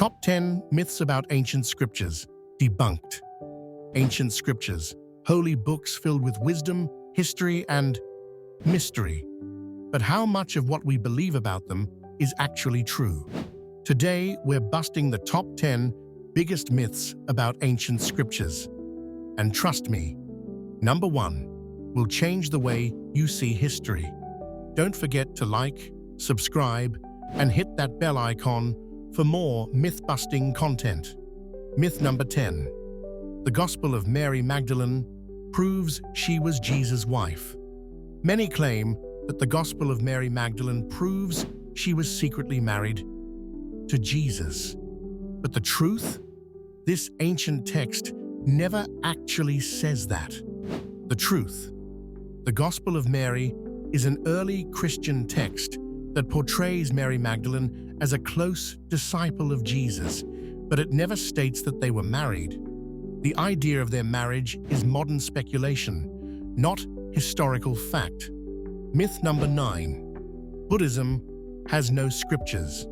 Top 10 Myths about Ancient Scriptures. Debunked. Ancient Scriptures, holy books filled with wisdom, history, and mystery. But how much of what we believe about them is actually true? Today, we're busting the top 10 biggest myths about ancient scriptures. And trust me, number 1 will change the way you see history. Don't forget to like, subscribe, and hit that bell icon for more myth-busting content. Myth number 10. The Gospel of Mary Magdalene proves she was Jesus' wife. Many claim that the Gospel of Mary Magdalene proves she was secretly married to Jesus. But the truth? This ancient text never actually says that. The truth. The Gospel of Mary is an early Christian text that portrays Mary Magdalene as a close disciple of Jesus, but it never states that they were married. The idea of their marriage is modern speculation, not historical fact. Myth number 9. Buddhism has no scriptures.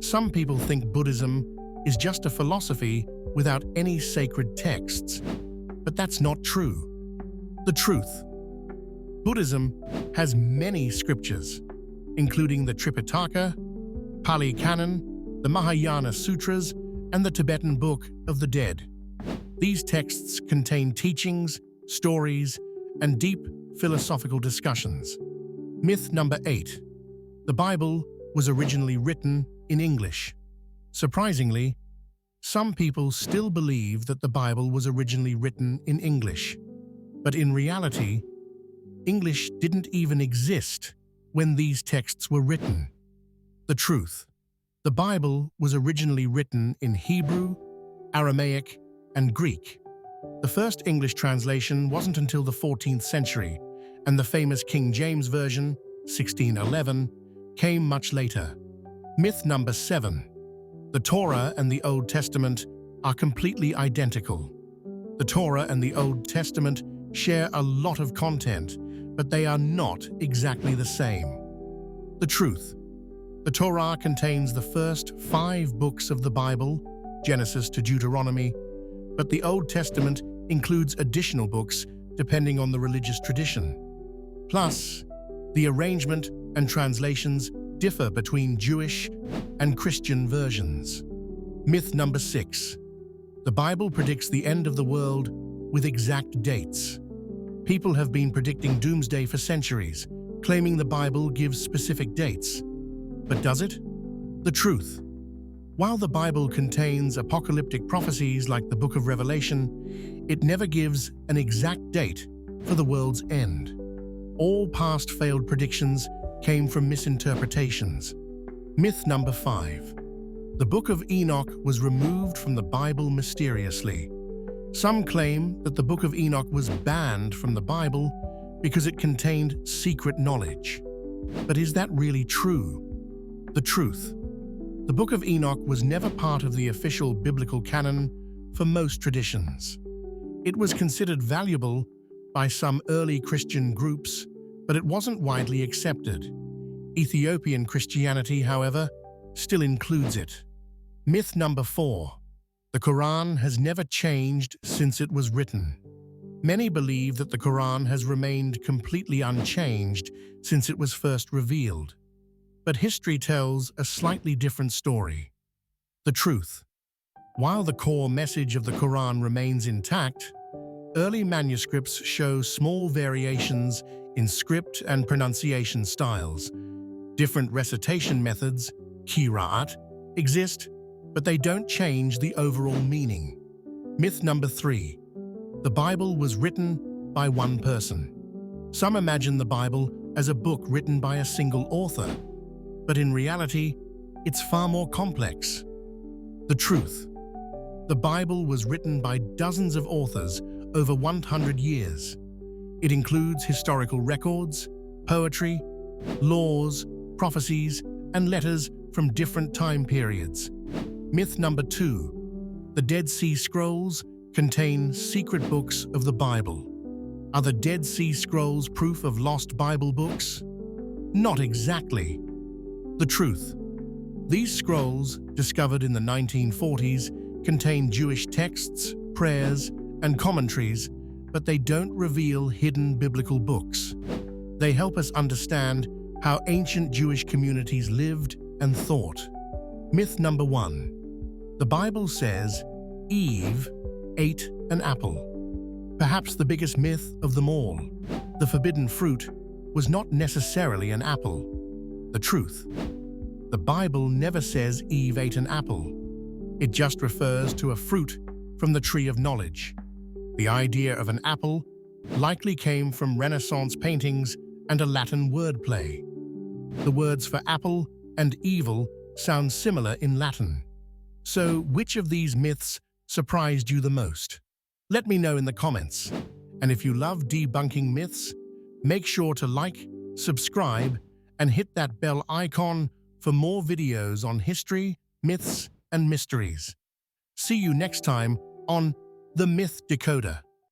Some people think Buddhism is just a philosophy without any sacred texts, but that's not true. The truth. Buddhism has many scriptures, including the Tripitaka, Pali Canon, the Mahayana Sutras, and the Tibetan Book of the Dead. These texts contain teachings, stories, and deep philosophical discussions. Myth number 8. The Bible was originally written in English. Surprisingly, some people still believe that the Bible was originally written in English. But in reality, English didn't even exist when these texts were written. The truth. The Bible was originally written in Hebrew, Aramaic, and Greek. The first English translation wasn't until the 14th century, and the famous King James Version, 1611, came much later. Myth number 7. The Torah and the Old Testament are completely identical. The Torah and the Old Testament share a lot of content, but they are not exactly the same. The truth. The Torah contains the first 5 books of the Bible, Genesis to Deuteronomy, but the Old Testament includes additional books depending on the religious tradition. Plus, the arrangement and translations differ between Jewish and Christian versions. Myth number 6. The Bible predicts the end of the world with exact dates. People have been predicting doomsday for centuries, claiming the Bible gives specific dates. But does it? The truth. While the Bible contains apocalyptic prophecies like the Book of Revelation, it never gives an exact date for the world's end. All past failed predictions came from misinterpretations. Myth number 5. The Book of Enoch was removed from the Bible mysteriously. Some claim that the Book of Enoch was banned from the Bible because it contained secret knowledge. But is that really true? The truth. The Book of Enoch was never part of the official biblical canon for most traditions. It was considered valuable by some early Christian groups, but it wasn't widely accepted. Ethiopian Christianity, however, still includes it. Myth number 4. The Quran has never changed since it was written. Many believe that the Quran has remained completely unchanged since it was first revealed. But history tells a slightly different story. The truth. While the core message of the Quran remains intact, early manuscripts show small variations in script and pronunciation styles. Different recitation methods, qira'at, exist, but they don't change the overall meaning. Myth number 3. The Bible was written by one person. Some imagine the Bible as a book written by a single author, but in reality, it's far more complex. The truth. The Bible was written by dozens of authors over 100 years. It includes historical records, poetry, laws, prophecies, and letters from different time periods. Myth number 2. The Dead Sea Scrolls contain secret books of the Bible. Are the Dead Sea Scrolls proof of lost Bible books? Not exactly. The truth. These scrolls, discovered in the 1940s, contain Jewish texts, prayers, and commentaries, but they don't reveal hidden biblical books. They help us understand how ancient Jewish communities lived and thought. Myth number 1. The Bible says Eve ate an apple. Perhaps the biggest myth of them all. The forbidden fruit was not necessarily an apple. The truth. The Bible never says Eve ate an apple. It just refers to a fruit from the tree of knowledge. The idea of an apple likely came from Renaissance paintings and a Latin wordplay. The words for apple and evil sound similar in Latin. So, which of these myths surprised you the most? Let me know in the comments. And if you love debunking myths, make sure to like, subscribe, and hit that bell icon for more videos on history, myths, and mysteries. See you next time on The Myth Decoder.